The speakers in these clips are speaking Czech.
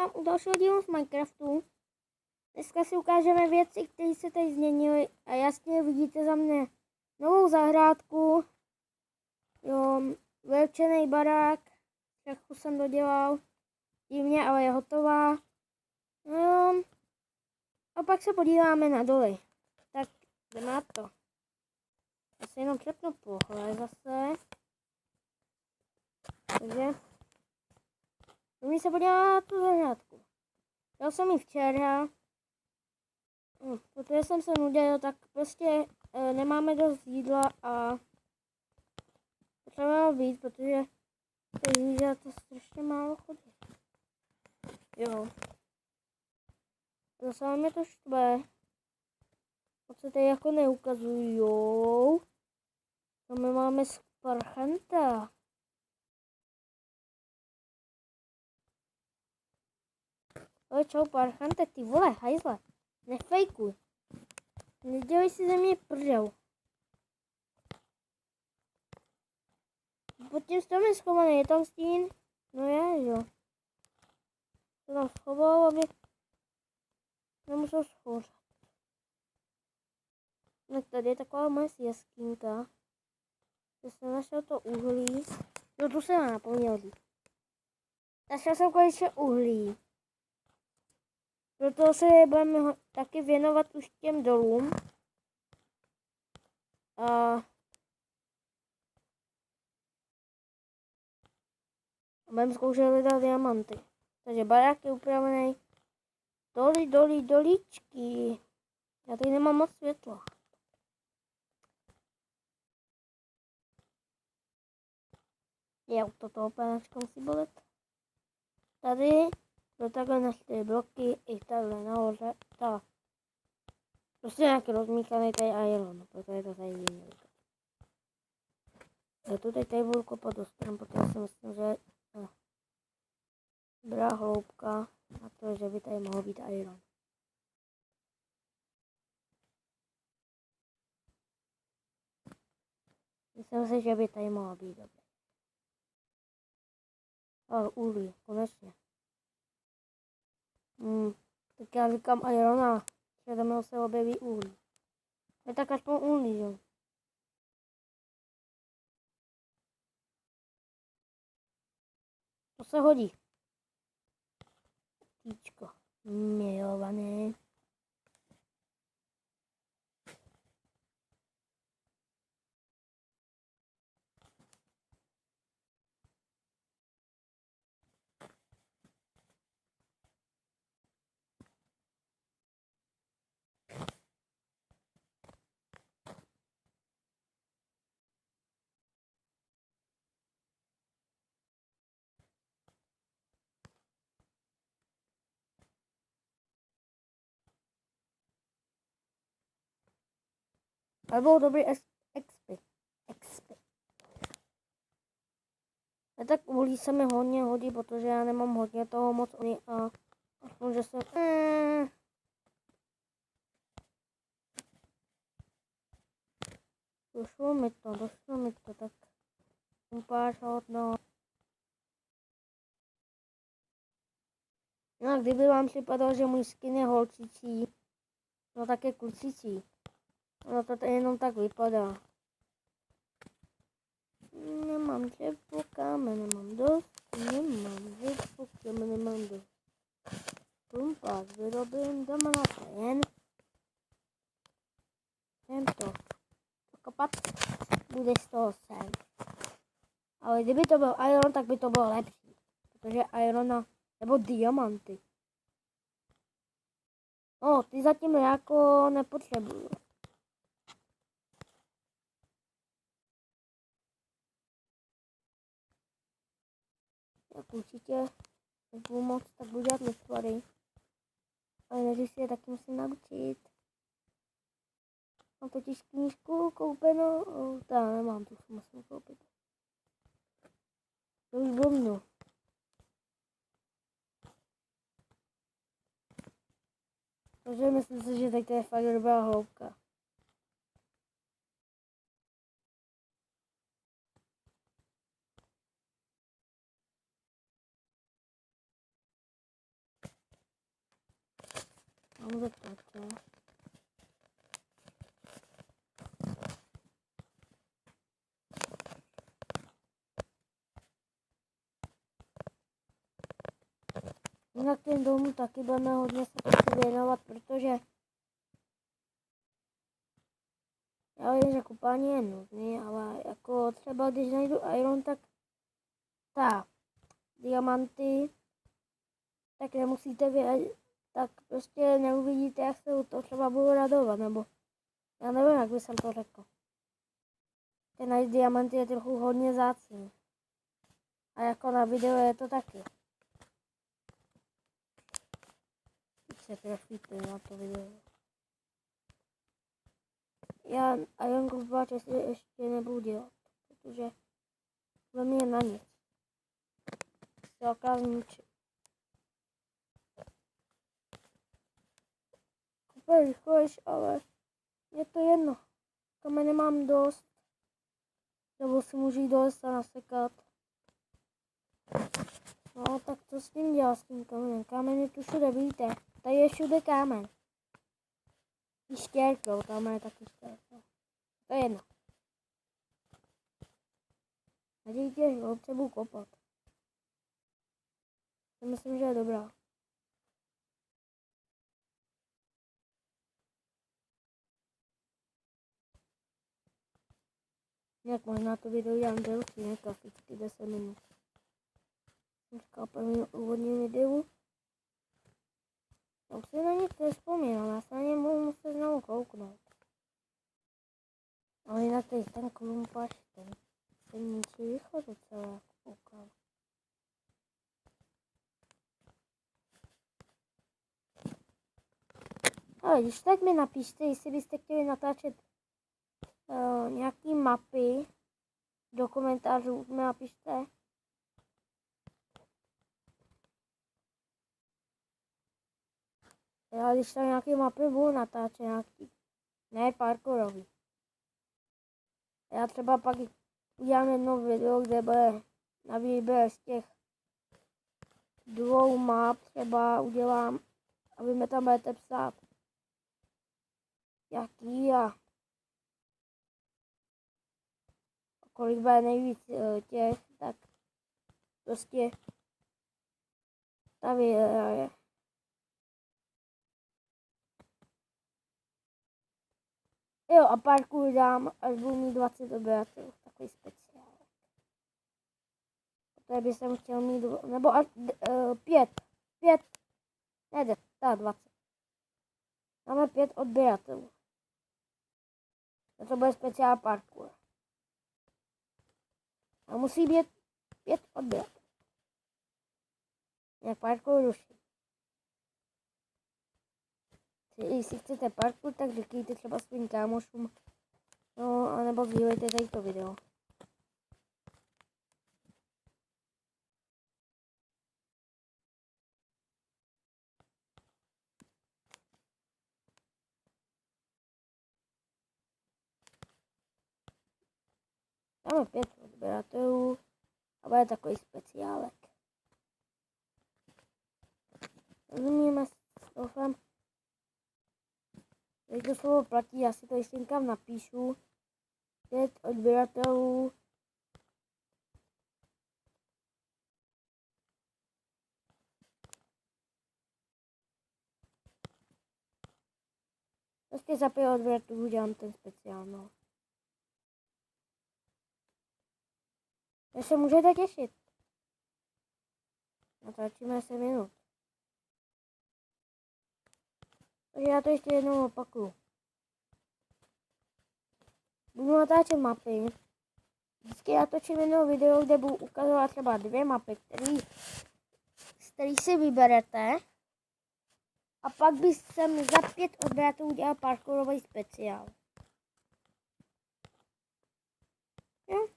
vítám u dalšího dílu z Minecraftu. Dneska si ukážeme věci, které se tady změnily a jasně vidíte za mne novou zahrádku, jo, vylepšený barák, všechno jsem dodělal, divně, ale je hotová. No jo, a pak se podíváme na doly. Tak jdeme na to. Já si jenom přepnu pohled zase. Takže umí se podívat na tu zahrádku. Dal jsem ji včera, protože jsem se nudil, tak prostě nemáme dost jídla a potřebujeme víc, protože ty zvířata strašně málo chodí. Jo. Zase mě to štve. Moc se tady jako neukazujou. To my máme z parchanta. Ale čau parchante, ty vole, hajzle. Nefejkuj. Nedělej si ze mě prdel. Pod tím stromem schovaný, je tam stín? No je, jo. To tam schoval, aby nemusel schořet. Tak tady je taková moje jaskýnka. Že jsem našel to uhlí. No tu se má poměrný. Našel jsem konečně uhlí. Proto se budeme taky věnovat už těm dolům. A budeme zkoušet hledat diamanty. Takže barák je upravený. Dolíčky. Já tady nemám moc světla. Jo, toto opáčka musí bolet. Tady do takhle na 4 bloky i takhle nahoře. Tak. Prostě nějaký rozmíchaný tady iron, proto je to tady jiný. Já tu tady budu kopat do stran, protože si myslím, že dobrá hloubka na to, že by tady mohl být iron. Myslím si, že by tady mohla být dobrý. Ale uhlí, konečně. Tak já říkám irona, že tam se objeví uhlí. Je tak aspoň uhlí, jo. To se hodí. Tíčko, milované. Ale bylo dobrý expy. A tak uhlí se mi hodně hodí, protože já nemám hodně toho moc uhlí a aspoň, že jsem... Došlo mi to, tak pár hodno. No a kdyby vám připadalo, že můj skin je holčičí, no tak je klučičí. No to jenom tak vypadá. Nemám dřevo, kámen, nemám dost. Nemám dost. Pumpák vyrobím doma na ten. Tento. Kopat bude z toho sen. Ale kdyby to byl iron, tak by to bylo lepší. Protože irona, nebo diamanty. No, ty zatím jako nepotřebuju. Jak určitě nebudu moc, tak budu dělat nešvary. Ale než si je taky musím naučit. Mám totiž knížku koupenou, nemám, tu musím koupit. To už bomnu. Takže myslím si, že tak to je fakt dobrá hloubka. Mám zeptat, jo. Jinak ten domů taky budeme hodně se taky věnovat, protože já vím, že kupání je nutný, ale jako třeba když najdu iron, tak diamanty, tak nemusíte vědět, tak prostě neuvidíte, jak se u toho třeba budu radovat, nebo já nevím, jak by jsem to řekl. Ten najít diamanty je trochu hodně vzácný. A jako na videu je to taky. Teď se trefíte na to video. Já Iron Kupáč ještě nebudu dělat, protože ve mě je na nic. Se akorát zničí. Kupej rychlejš, ale je to jedno. Kamene mám dost. Nebo si můžu jít do lesa nasekat. No tak co s tím dělat, s tím kamenem? Kámen je tu všude, vidíte? Tady je všude kámen. I štěrkou, tam je taky štěrkou. To je jedno. A dítě, že obce budu kopat. To myslím, že je dobrá. Jak možná to video dělám delší, ne klasicky 10 minut. Jsem říkal první úvodní videu. Já už si na nic nevzpomínám, já se na ně budu muset znovu kouknout. Ale jinak tady ten klumpač, ten se ničí rychle docela, jak koukám. Ale když tak mi napište, jestli byste chtěli natáčet nějaký mapy, do komentářů mi napište. Já když tam nějaké mapy budu natáčet, nějaký, ne parkourový. Já třeba pak udělám jedno video, kde bude na výběr z těch 2 map, třeba udělám, aby mi tam budete psát jaký a kolik bude nejvíc těch, tak prostě ta je. Jo, a parkour dám, až budu mít 20 obyvatel, takový speciál. Poté bych jsem chtěl mít, nebo 5, ne 10, 20. Máme 5 odběratelů. A to bude speciál parkour. A musí být 5 odběratelů. Jak parkour ruší. Jestli chcete parkour, tak říkejte třeba svým kámošům. No, anebo sdílejte tady to video. Máme 5 odběratelů a bude takový speciálek. Rozumíme, doufám. Když to slovo platí, já si to ještě někam napíšu. 5 odběratelů. Prostě za 5 odběratelů dělám ten speciál, no. Takže se můžete těšit. Natáčíme se minut. Takže já to ještě jednou opakuju. Budu natáčet mapy. Vždycky já točím jedno video, kde budu ukazovat třeba 2 mapy, z kterých si vyberete. A pak bych jsem za 5 odběratelů udělal parkourový speciál. Jo?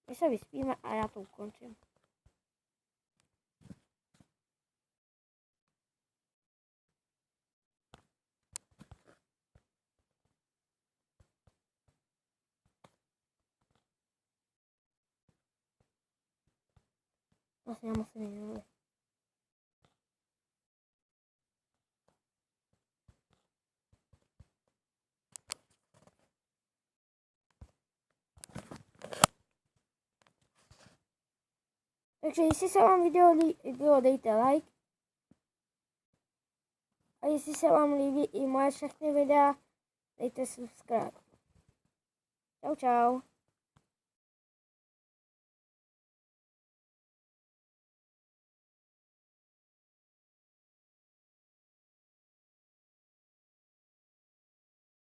My se vyspíme a já to ukončím. Vlastně já musím jít. Takže jestli se vám video líbilo, dejte like. A jestli se vám líbí i moje všechny videa, dejte subscribe. Čau, čau.